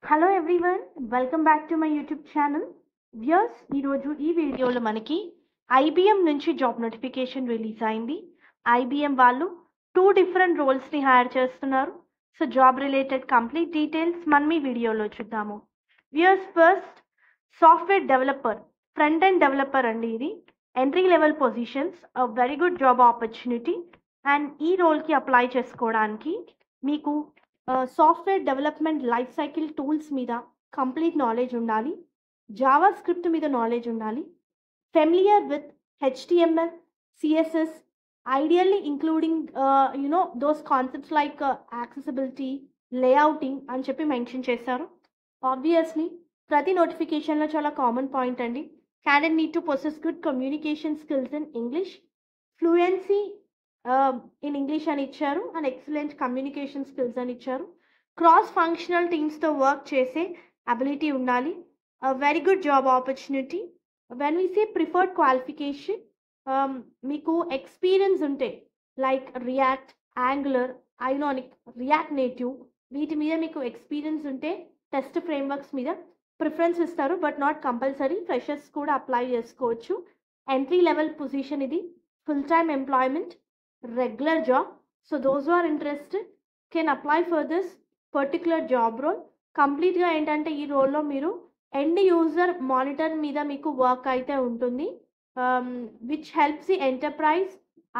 Hello everyone, welcome back to my YouTube channel. Viewers, ఈరోజు ఈ వీడియోలో మనకి ఐబిఎం నుంచి జాబ్ నోటిఫికేషన్ రిలీజ్ అయింది. ఐబిఎం వాళ్ళు 2 డిఫరెంట్ రోల్స్ని హైర్ చేస్తున్నారు. So job related complete details మనం ఈ వీడియోలో చూద్దాము. Viewers, first software developer, front end developer అండి. ఇది entry level positions, very good job opportunity. And ఈ రోల్కి అప్లై చేసుకోవడానికి మీకు software development life cycle tools మీద కంప్లీట్ నాలెడ్జ్ ఉండాలి, జావా స్క్రిప్ట్ మీద నాలెడ్జ్ ఉండాలి, familiar with HTML, CSS, ideally including those concepts like accessibility, layouting అని చెప్పి మెన్షన్ చేశారు. ఆబ్వియస్లీ ప్రతి నోటిఫికేషన్లో చాలా కామన్ పాయింట్ అండి, candidate need to possess good communication skills in English, fluency in English అని ఇచ్చారు, అండ్ ఎక్సలెంట్ కమ్యూనికేషన్ స్కిల్స్ అని ఇచ్చారు. క్రాస్ ఫంక్షనల్ టీమ్స్తో వర్క్ చేసే అబిలిటీ ఉండాలి, very good job opportunity. When we say preferred qualification, మీకు experience ఉంటే like React, Angular, Ionic, React Native, వీటి మీద మీకు ఎక్స్పీరియన్స్ ఉంటే టెస్ట్ ఫ్రేమ్వర్క్స్ మీద ప్రిఫరెన్స్ ఇస్తారు, బట్ నాట్ కంపల్సరీ. ఫ్రెషర్స్ కూడా అప్లై చేసుకోవచ్చు. ఎంట్రీ లెవెల్ పొజిషన్, ఇది full time employment, regular job. So those who are interested can apply for this particular job role. కంప్లీట్గా ఏంటంటే ఈ రోల్లో మీరు ఎండ్ యూజర్ మానిటర్ మీద మీకు వర్క్ అయితే ఉంటుంది, which helps the enterprise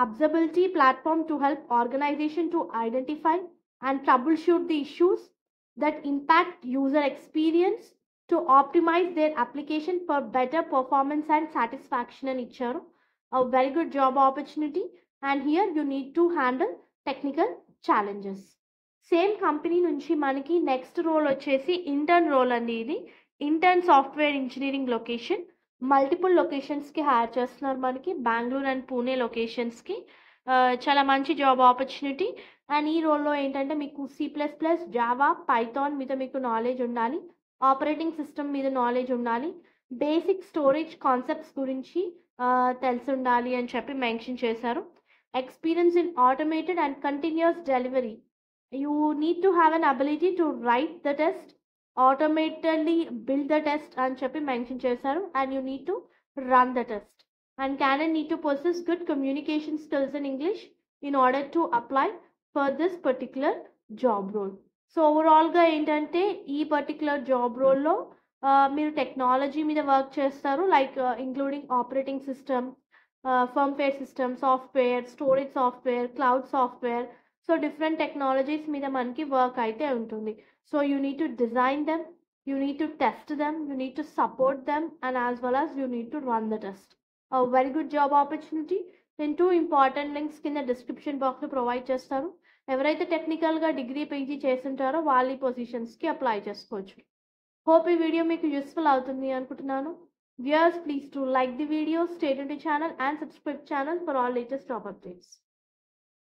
observability platform to help organisation to identify and trouble shoot the issues that impact user experience to optimise their application for better performance and satisfaction అని ఇచ్చారు. Very good job opportunity. And here you need to handle technical challenges. Same company నుంచి మనకి next role వచ్చేసి intern role అండి. ఇది intern software engineering location, multiple లొకేషన్స్కి hire చేస్తున్నారు మనకి, బెంగళూరు అండ్ పూణే లొకేషన్స్కి. చాలా మంచి జాబ్ ఆపర్చునిటీ. అండ్ ఈ రోల్లో ఏంటంటే మీకు C++, జావా, పైథాన్ మీద మీకు నాలెడ్జ్ ఉండాలి, ఆపరేటింగ్ సిస్టమ్ మీద నాలెడ్జ్ ఉండాలి, బేసిక్ స్టోరేజ్ కాన్సెప్ట్స్ గురించి తెలిసి ఉండాలి అని చెప్పి మెన్షన్ చేశారు. Experience in automated and continuous delivery. You need to have an ability to write the test, automatically build the test and చెప్పి మెన్షన్ చేశారు, and you need to run the test. And candidate need to possess good communication skills in English in order to apply for this particular job role. So ఓవరాల్గా ఏంటంటే ఈ particular job రోల్లో మీరు technology మీద work చేస్తారు, like including operating system, firmware system, software, storage software, cloud software. So different technologies మీద మనకి work అయితే ఉంటుంది. So you need to design them, you need to test them, you need to support them, and as well as you need to run the test. Very good job opportunity. నేను 2 important links కింద description బాక్స్లో provide చేస్తారు. ఎవరైతే టెక్నికల్గా degree PG చేస్తుంటారో వాళ్ళు ఈ పొజిషన్స్కి apply చేసుకోవచ్చు. Hope ఈ వీడియో మీకు యూస్ఫుల్ అవుతుంది అనుకుంటున్నాను. Viewers, please do like the video, stay tuned to the channel and subscribe channel for all latest job updates.